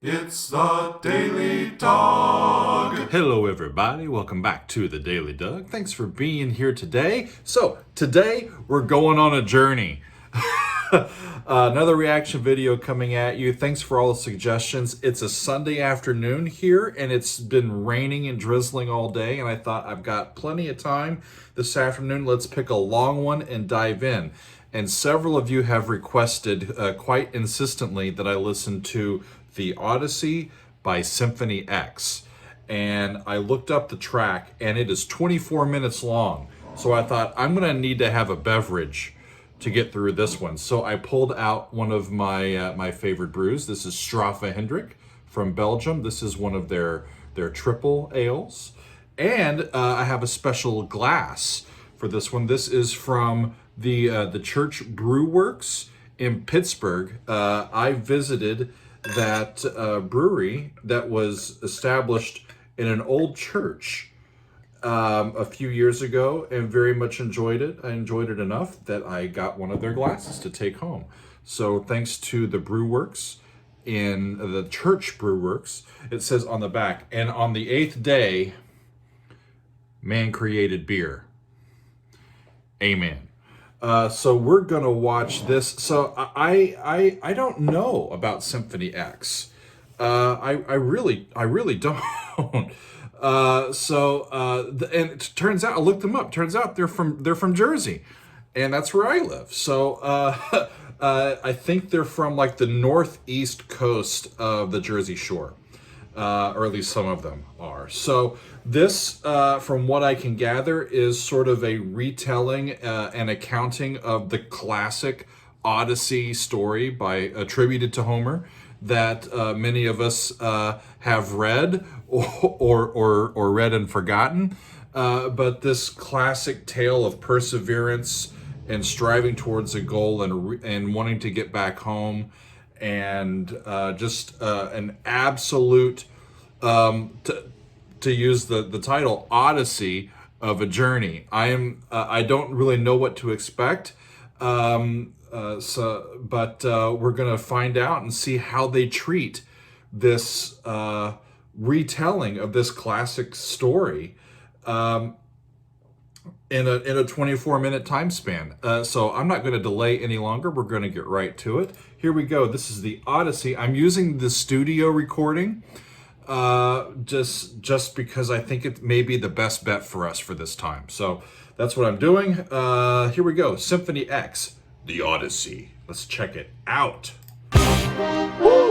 It's the Daily Dog. Hello everybody, welcome back to the Daily Doug. Thanks for being here today. So today we're going on a journey. Another reaction video coming at you. Thanks for all the suggestions. It's a Sunday afternoon here and it's been raining and drizzling all day, and I thought I've got plenty of time this afternoon. Let's pick a long one and dive in. And several of you have requested quite insistently that I listen to the Odyssey by Symphony X. And I looked up the track and it is 24 minutes long. So I thought I'm gonna need to have a beverage to get through this one. So I pulled out one of my favorite brews. This is Straffe Hendrik from Belgium. This is one of their triple ales. And I have a special glass for this one. This is from the Church Brew Works in Pittsburgh. I visited that brewery that was established in an old church a few years ago and very much enjoyed it. I enjoyed it enough that I got one of their glasses to take home. So thanks to the Brew Works in the Church Brew Works, it says on the back, and on the 8th day, man created beer. Amen. So we're gonna watch this. So I don't know about Symphony X. I really don't. And it turns out I looked them up. Turns out they're from Jersey, and that's where I live. So I think they're from like the northeast coast of the Jersey Shore. Or at least some of them are. So this, from what I can gather, is sort of a retelling and accounting of the classic Odyssey story attributed to Homer that many of us have read or read and forgotten. But this classic tale of perseverance and striving towards a goal and wanting to get back home, and just an absolute, to use the title, Odyssey of a journey. I don't really know what to expect, but we're gonna find out and see how they treat this retelling of this classic story in a 24-minute time span. So I'm not going to delay any longer. We're going to get right to it. Here we go. This is the Odyssey. I'm using the studio recording just because I think it may be the best bet for us for this time. So that's what I'm doing. Here we go. Symphony X, the Odyssey. Let's check it out. Woo!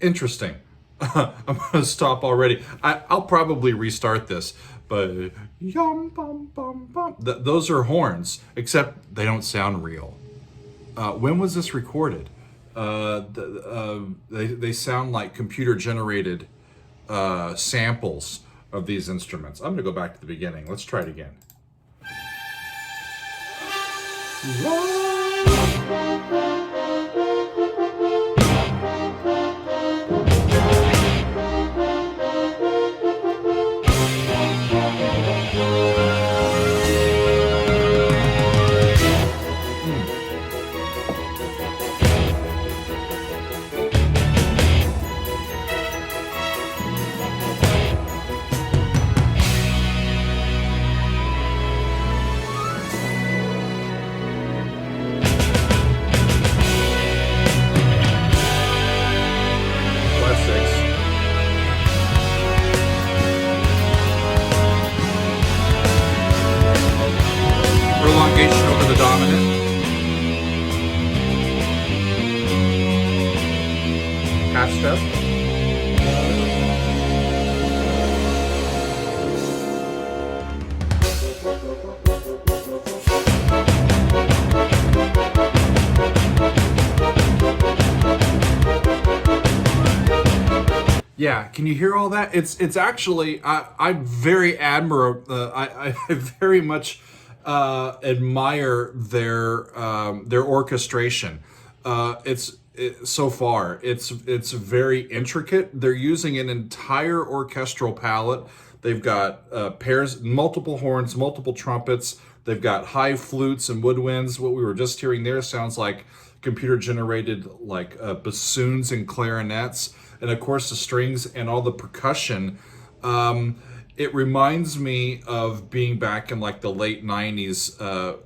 Interesting. I'm gonna stop already. I'll probably restart this, but yum bum bum bum. Those are horns, except they don't sound real. When was this recorded? They sound like computer generated samples of these instruments. I'm gonna go back to the beginning. Let's try it again. Prolongation over the dominant. Half step. Yeah, can you hear all that? It's actually I'm very I very much admire their orchestration. It's so far it's very intricate. They're using an entire orchestral palette. They've got pairs, multiple horns, multiple trumpets. They've got high flutes and woodwinds. What we were just hearing there sounds like computer generated like bassoons and clarinets, and of course the strings and all the percussion. It reminds me of being back in like the late 90s,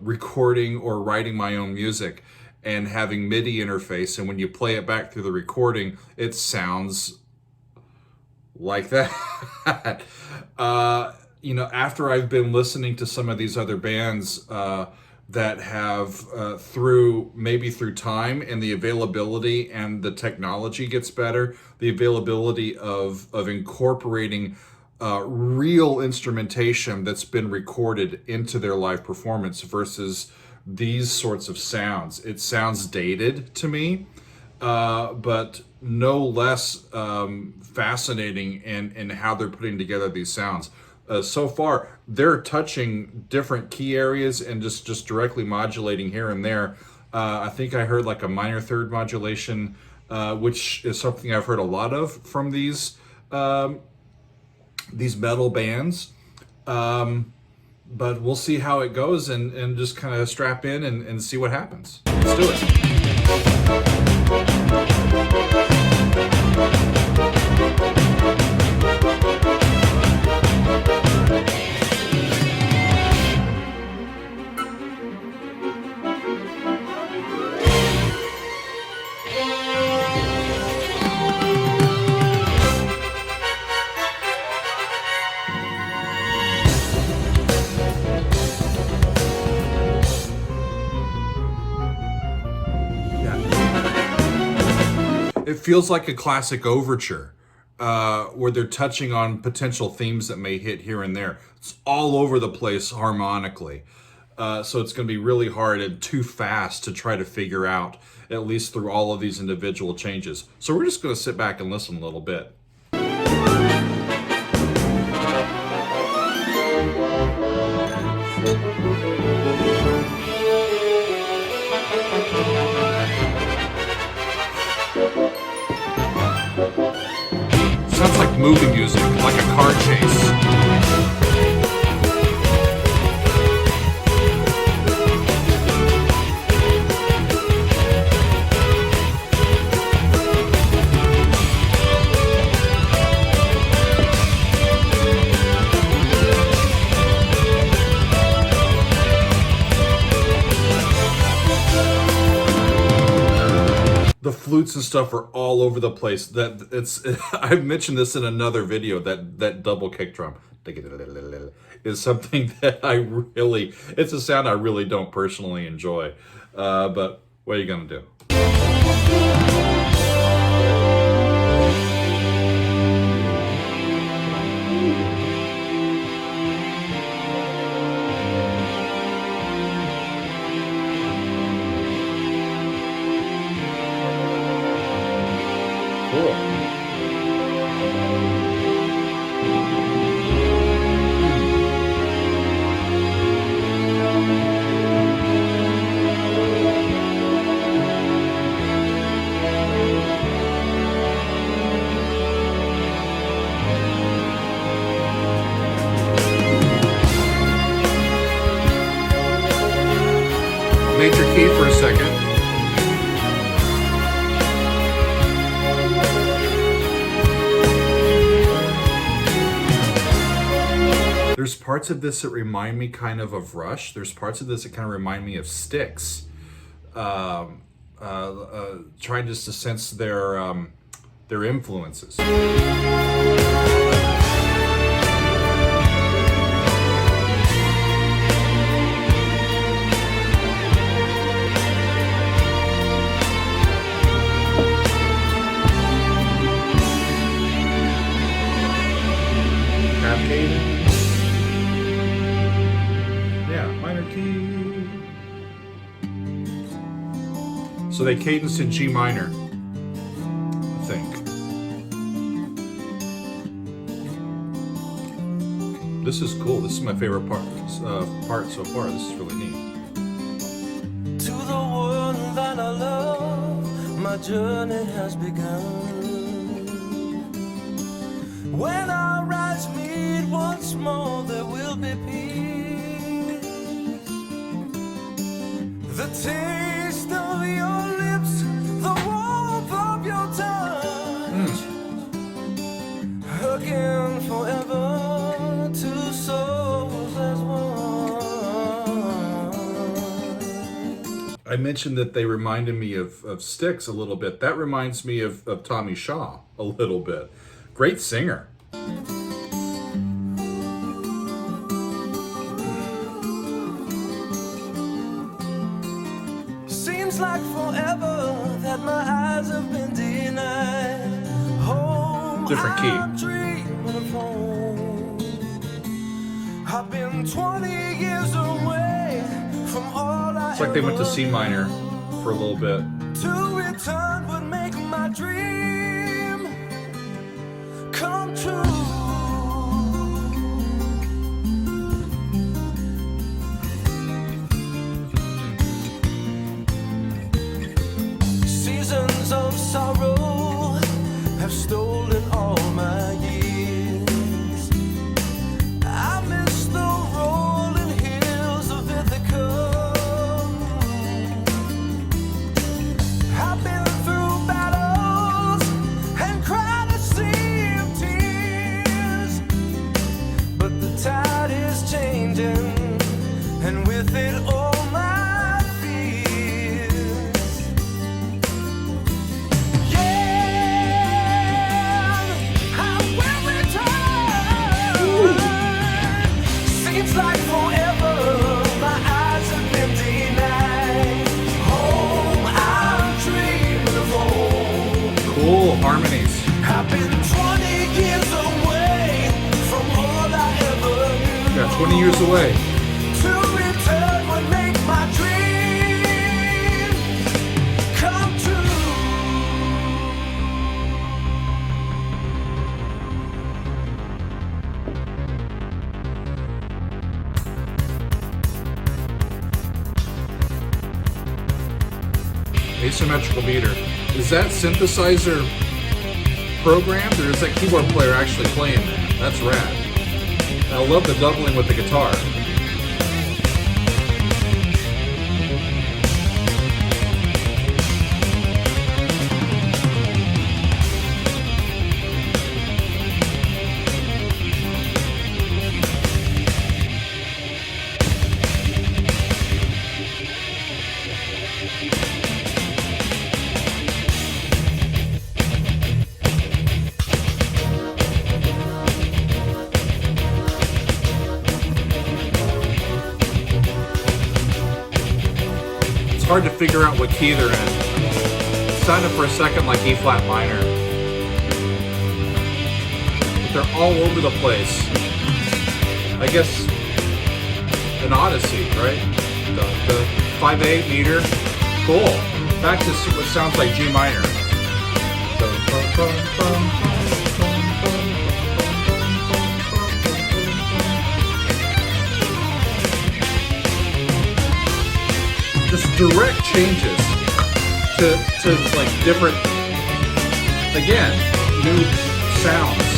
recording or writing my own music and having MIDI interface, and when you play it back through the recording, it sounds like that. After I've been listening to some of these other bands that have through time and the availability and the technology gets better, the availability of incorporating real instrumentation that's been recorded into their live performance versus these sorts of sounds. It sounds dated to me, but no less fascinating in how they're putting together these sounds. So far, they're touching different key areas and just directly modulating here and there. I think I heard like a minor third modulation, which is something I've heard a lot of from these metal bands. But we'll see how it goes and just kind of strap in and see what happens. Let's do it. It feels like a classic overture, where they're touching on potential themes that may hit here and there. It's all over the place harmonically. So it's going to be really hard and too fast to try to figure out, at least through all of these individual changes. So we're just going to sit back and listen a little bit. Sounds like movie music, like a car chase. The flutes and stuff are all over the place. I've mentioned this in another video, that double kick drum is something that it's a sound I really don't personally enjoy. But what are you gonna do? Cool. Major key for a second. There's parts of this that remind me kind of Rush. There's parts of this that kind of remind me of Styx. Trying just to sense their influences. So they cadenced in G minor, I think. This is cool. This is my favorite part so far. This is really neat. To the one that I love, my journey has begun. When our eyes meet once more, there will be peace. The taste of your lips, the warmth of your touch, again forever, two souls as one. I mentioned that they reminded me of Styx a little bit. That reminds me of Tommy Shaw a little bit. Great singer. Seems like forever that my eyes have been denied. Home, Different key. I'm dreaming of home. I've been 20 years away from all I It's like they went to C minor for a little bit. To return would make my dream come true. Seasons of sorrow have stolen all my years. I miss the rolling hills of Ithaca. I've been through battles and cried a sea of tears, but the tide is changing, and with it all my fears. Yeah, I will return. Seems like forever, my eyes have been denied. Home, I'm dreaming of home. Cool harmonies. I've been 20 years away from all I ever knew. Yeah, 20 years away. To return would make my dream come true. Asymmetrical meter. Is that synthesizer programmed, or is that keyboard player actually playing that? That's rad. I love the doubling with the guitar. It's hard to figure out what key they're in. It sounded for a second like E flat minor. But they're all over the place. I guess an Odyssey, right? The 5/8 meter. Cool. Back to what sounds like G minor. Just direct changes to like different, again, new sounds.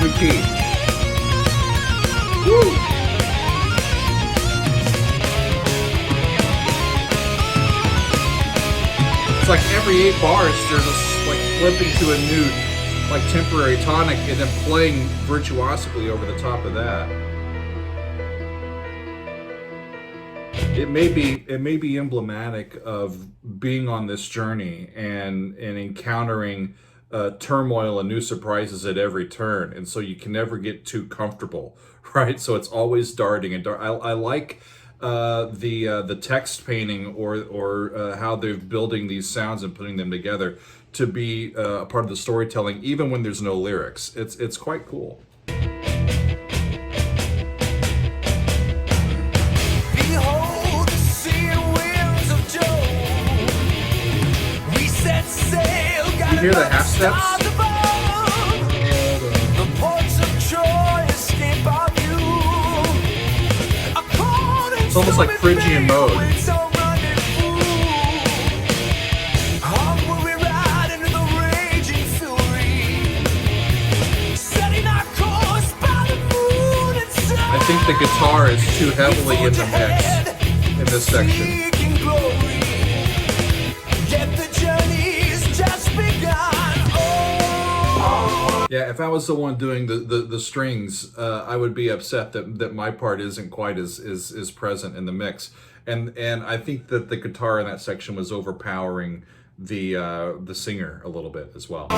New key. Woo! It's like every 8 bars, they're just like flipping to a new, like temporary tonic, and then playing virtuosically over the top of that. It may be emblematic of being on this journey and encountering turmoil and new surprises at every turn, and so you can never get too comfortable, right? So it's always darting and I like the text painting or how they're building these sounds and putting them together to be a part of the storytelling, even when there's no lyrics. It's quite cool. Behold the sea and winds of joy. hear the half steps? It's almost like Phrygian mode. I think the guitar is too heavily in the mix in this section. Yeah, if I was the one doing the strings, I would be upset that my part isn't quite as present in the mix. And I think that the guitar in that section was overpowering the singer a little bit as well.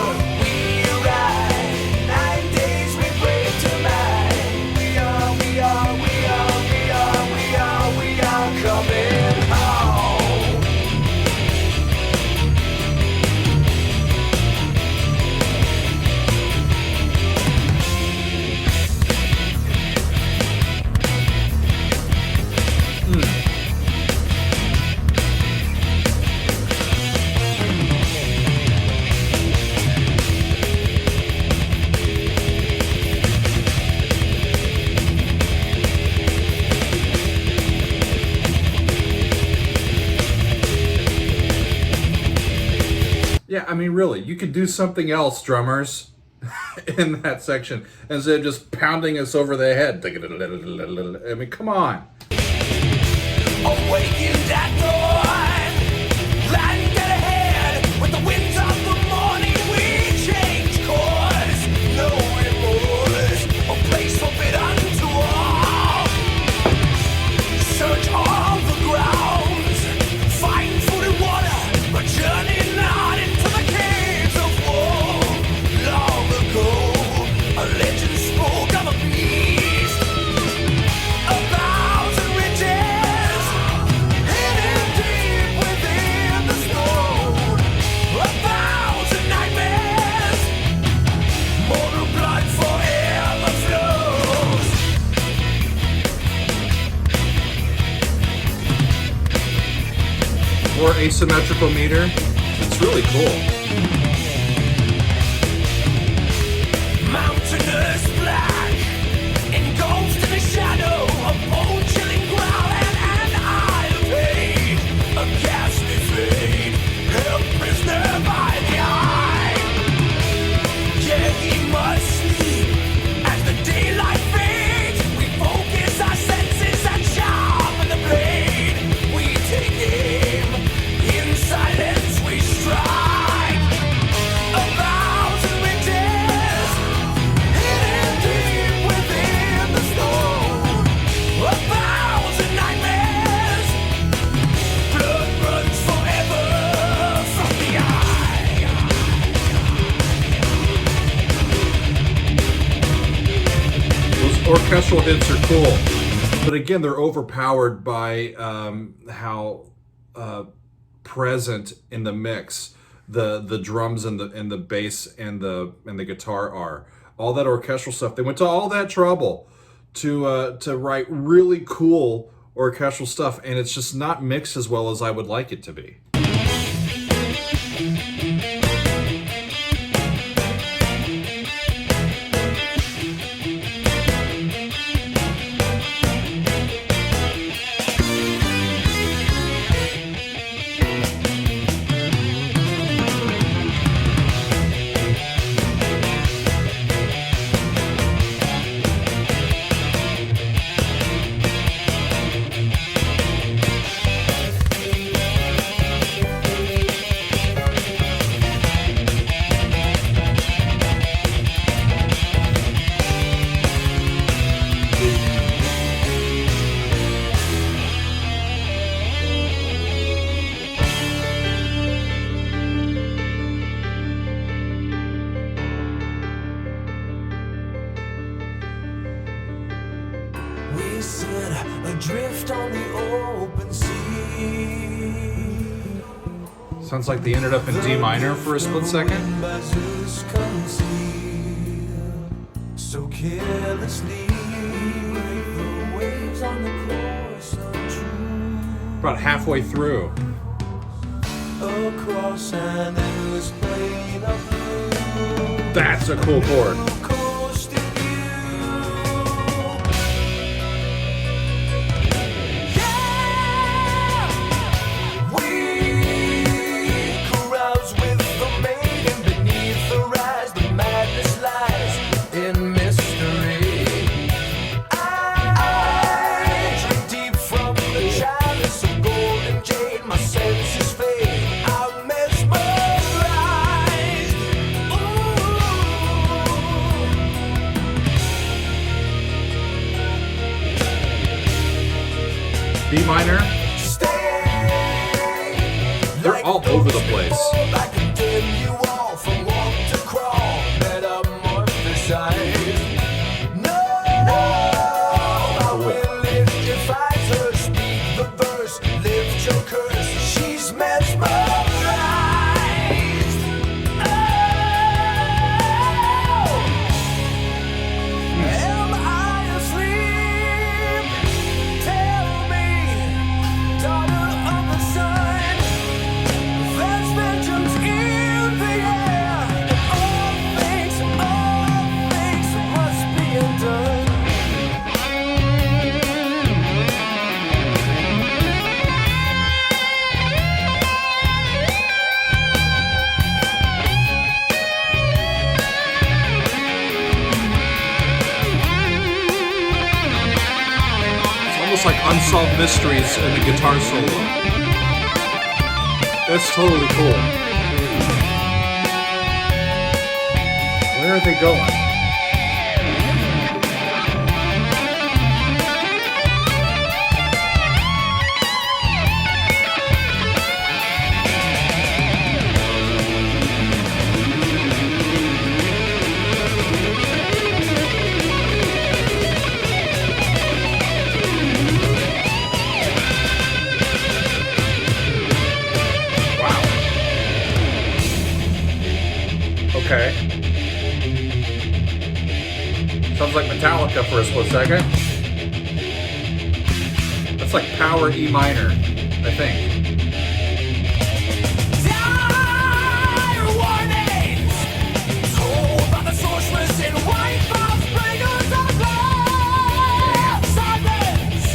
Yeah, I mean, really, you could do something else, drummers, in that section, instead of just pounding us over the head. I mean, come on. Awakened at dawn, land get ahead with the winds of the morning. We change course, no remorse, a place forbidden to all. Search all the grounds, find food and water, but journey not into the caves of war. Long ago, a legend spoke of a beast, a thousand riches hidden deep within the stone, a thousand nightmares, mortal blood forever flows. Or asymmetrical meter. It's really cool. Mountainous black, engulfed in the shadow of bone-chilling growl and an eye of pain, a ghastly fade, held prisoner by the eye. Yeah, he must sleep as the daylight fades. We focus our senses and sharpen the blade. We take aim, in silence we strike. A thousand witches hidden deep within the stone, a thousand nightmares, blood runs forever from the eye. Those orchestral hits are cool, but again, they're overpowered by how present in the mix the drums and the bass and the guitar are. All that orchestral stuff. They went to all that trouble to write really cool orchestral stuff, and it's just not mixed as well as I would like it to be. We sit adrift on the open sea. Sounds like they ended up in D minor for a split second. So carelessly, the waves on the course of truth. About halfway through. A across an endless plain of blue. That's a cool chord. Coasting view. Yeah, we carouse with the maiden beneath her eyes. The madness lies in mystery. I drink deep from the chalice of golden jade. My senses fade. I'm mesmerized. B minor. Stay. They're all over the place. I condemn you all from walk to crawl. Metamorphosize. No, I will lift your visor. Speak the verse. Lift your curse. She's mesmerized. Oh. Am I asleep? Tell me, daughter of the sun. There's vengeance in the air, and all things must be undone. It's almost like unsolved mysteries in the guitar solo. That's totally cool. Where are they going? Okay. Sounds like Metallica for a split second. That's like power E minor, I think. Dire warnings told by the sorceress in white false bringers of love. Silence,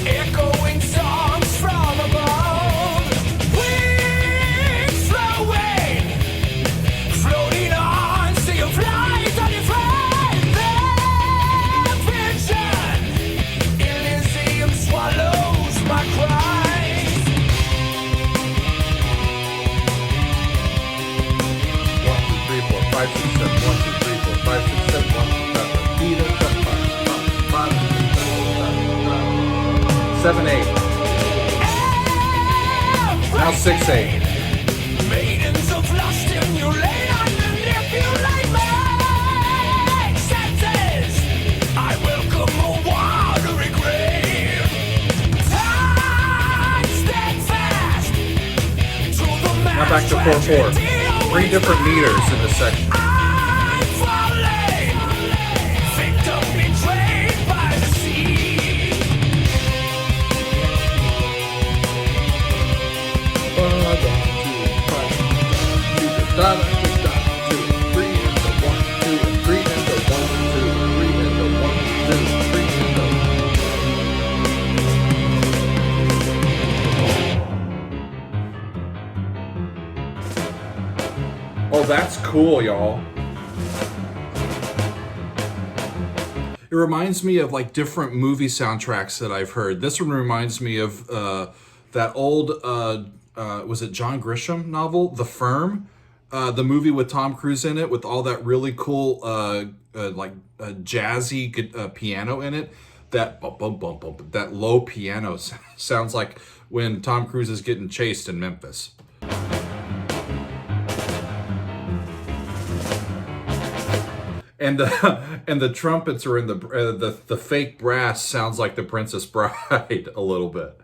echoing songs from above. Wings flowing, floating on sea of light, unafraid. Their vision, Elysium swallows my cries. 1, 2, 3, 4, 5, 6, 7. 1, 2, 3, 4, 5, 6, 7. 1, 2, 3, 4, 5, 7, 8. Now 6, 8. Maidens of lust emulate and manipulate my senses. I welcome a watery grave. Time steadfast to the Now back to 4/4. 3 different meters in this section. I'm falling, victim betrayed by the sea. 1, 2, 5, 2, 3 and the 1, 2, and 3 and the 1, 2, 3 and the 1, 2, 3 and the. Oh, that's cool, y'all. It reminds me of like different movie soundtracks that I've heard. This one reminds me of that old, was it John Grisham novel, The Firm? The movie with Tom Cruise in it, with all that really cool, jazzy piano in it. That bump, bump, bump, bump, that low piano sounds like when Tom Cruise is getting chased in Memphis. And the trumpets are in the fake brass sounds like the Princess Bride a little bit.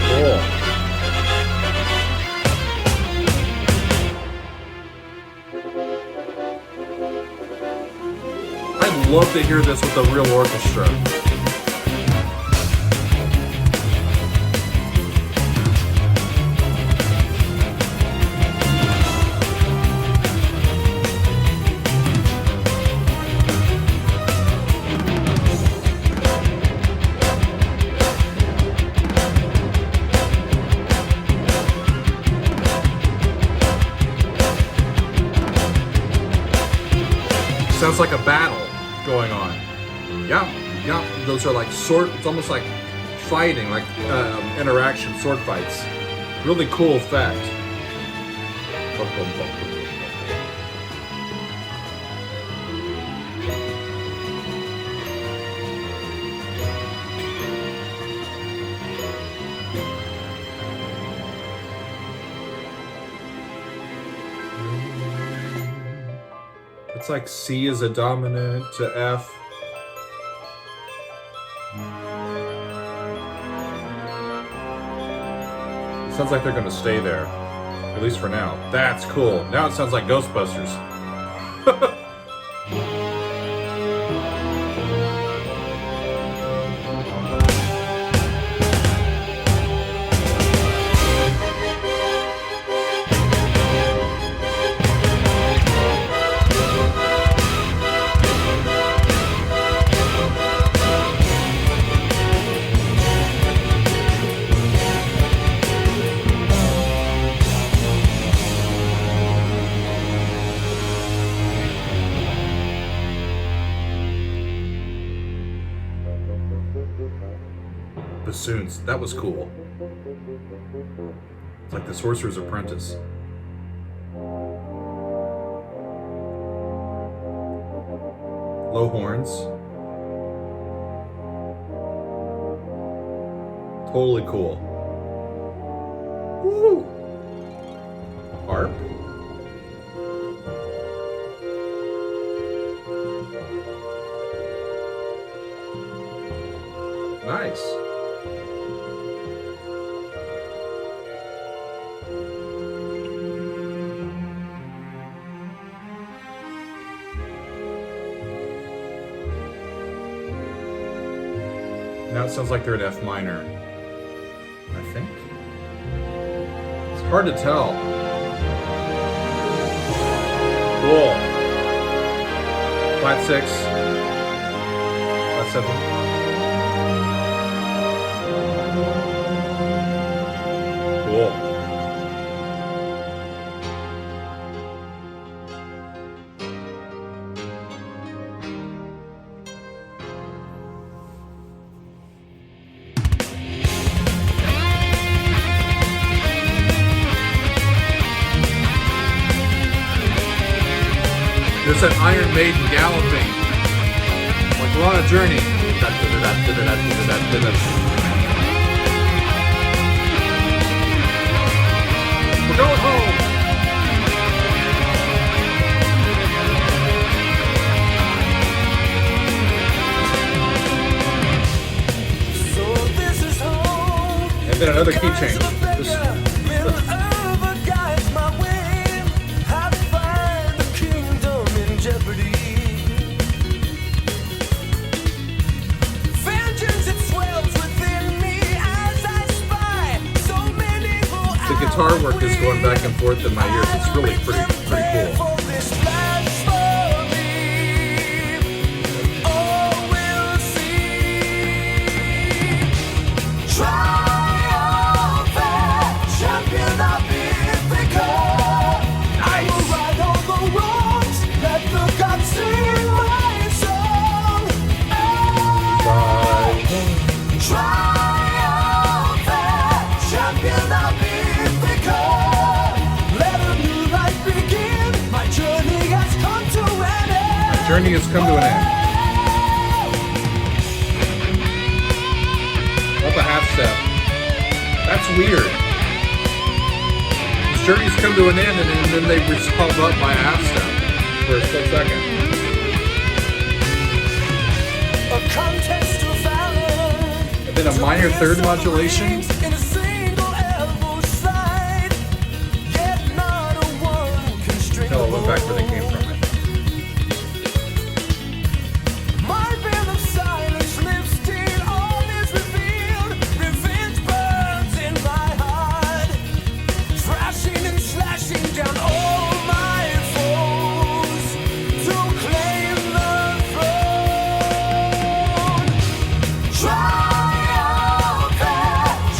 Cool. I'd love to hear this with a real orchestra. Sounds like a battle going on. Yeah, yeah. Those are like sword. It's almost like fighting, like interaction, sword fights. Really cool effect. It's like C is a dominant to F. Sounds like they're gonna stay there, at least for now. That's cool. Now it sounds like Ghostbusters. Bassoons. That was cool. It's like the Sorcerer's Apprentice. Low horns. Totally cool. Woo! Harp. Nice. Now it sounds like they're at F minor, I think. It's hard to tell. Cool. Flat 6. Flat 7. Cool. There's that Iron Maiden galloping. Like we're on a journey. We're going home. So this is home. And then another key change. The guitar work is going back and forth in my ears. It's really pretty cool. Journey has come to an end. Up a half step. That's weird. This journey's come to an end and then they resolve up by a half step for a split second. And then a minor third modulation. Tell a look back where they came from.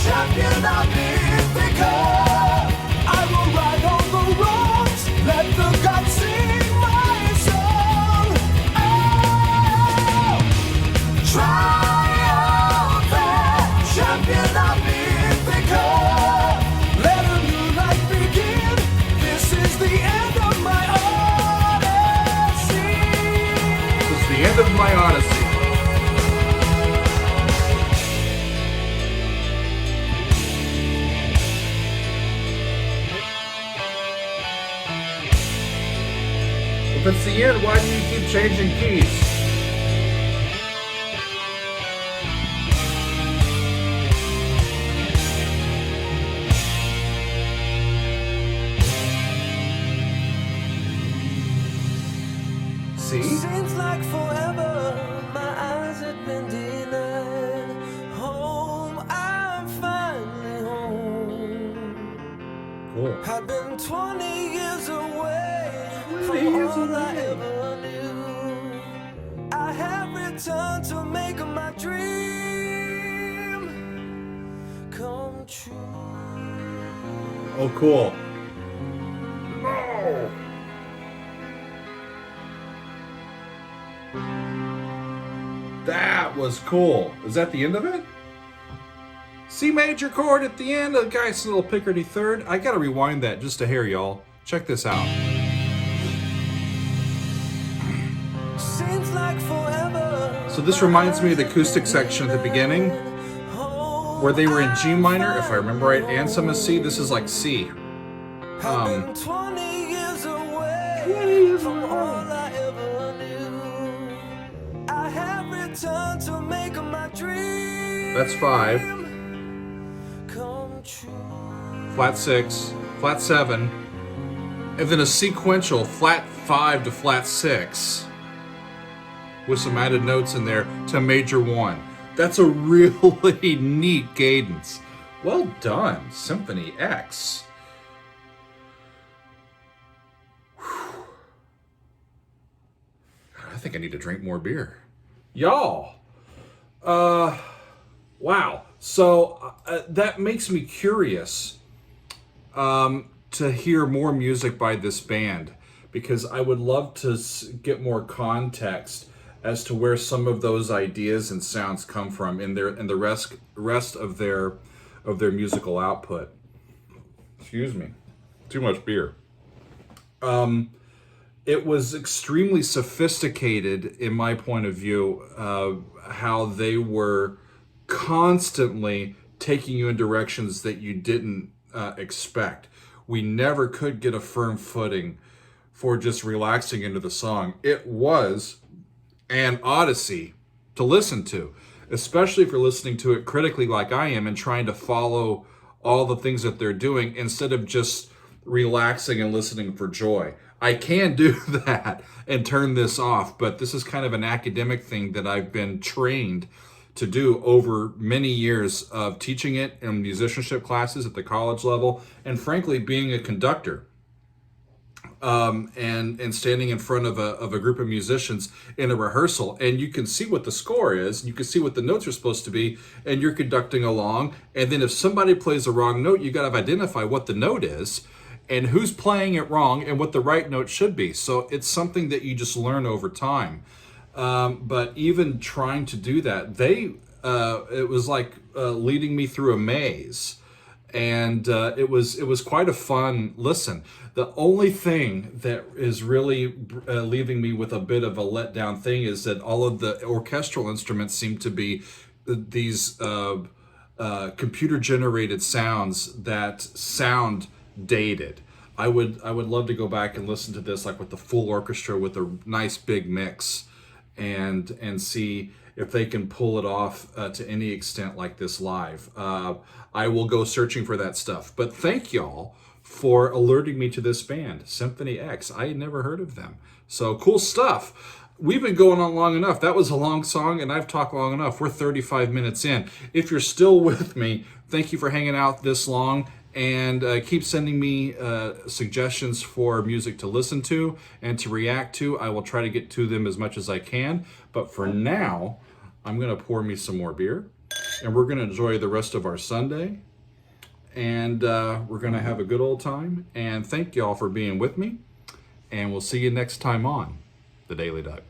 Champion my Odyssey. If it's the end, why do you keep changing keys? See? Seems like forever, my eyes had been denied. Home, I'm finally home. Cool. Had been 20 years away from all I ever knew. I have returned to make my dream come true. Oh, cool. No. That was cool. Is that the end of it? C major chord at the end, a nice little Picardy third. I gotta rewind that just a hair, y'all. Check this out. Seems like forever. So this reminds me of the acoustic section at the beginning, where they were in G minor, if I remember right, and some of C. This is like C. 20 years away from all I ever knew. I have returned to make my dream That's 5. come true. Flat 6, flat 7, and then a sequential flat 5 to flat 6 with some added notes in there to major 1. That's a really neat cadence. Well done, Symphony X. Whew. I think I need to drink more beer. Y'all, wow. So that makes me curious to hear more music by this band, because I would love to get more context as to where some of those ideas and sounds come from in the rest of their musical output. Excuse me, too much beer. It was extremely sophisticated in my point of view, how they were constantly taking you in directions that you didn't expect. We never could get a firm footing for just relaxing into the song. It was an odyssey to listen to, especially if you're listening to it critically like I am and trying to follow all the things that they're doing instead of just relaxing and listening for joy. I can do that and turn this off, but this is kind of an academic thing that I've been trained to do over many years of teaching it in musicianship classes at the college level, and frankly, being a conductor. And standing in front of a group of musicians in a rehearsal, and you can see what the score is, and you can see what the notes are supposed to be, and you're conducting along, and then if somebody plays the wrong note, you got to identify what the note is, and who's playing it wrong, and what the right note should be. So it's something that you just learn over time. But even trying to do that, it was like leading me through a maze. And it was quite a fun listen. The only thing that is really leaving me with a bit of a letdown thing is that all of the orchestral instruments seem to be these computer-generated sounds that sound dated. I would love to go back and listen to this like with the full orchestra with a nice big mix, and see if they can pull it off to any extent like this live. I will go searching for that stuff. But thank y'all for alerting me to this band, Symphony X. I had never heard of them. So cool stuff. We've been going on long enough. That was a long song, and I've talked long enough. We're 35 minutes in. If you're still with me, thank you for hanging out this long. And keep sending me suggestions for music to listen to and to react to. I will try to get to them as much as I can. But for now, I'm going to pour me some more beer. And we're going to enjoy the rest of our Sunday. And we're going to have a good old time. And thank y'all for being with me. And we'll see you next time on The Daily Doug.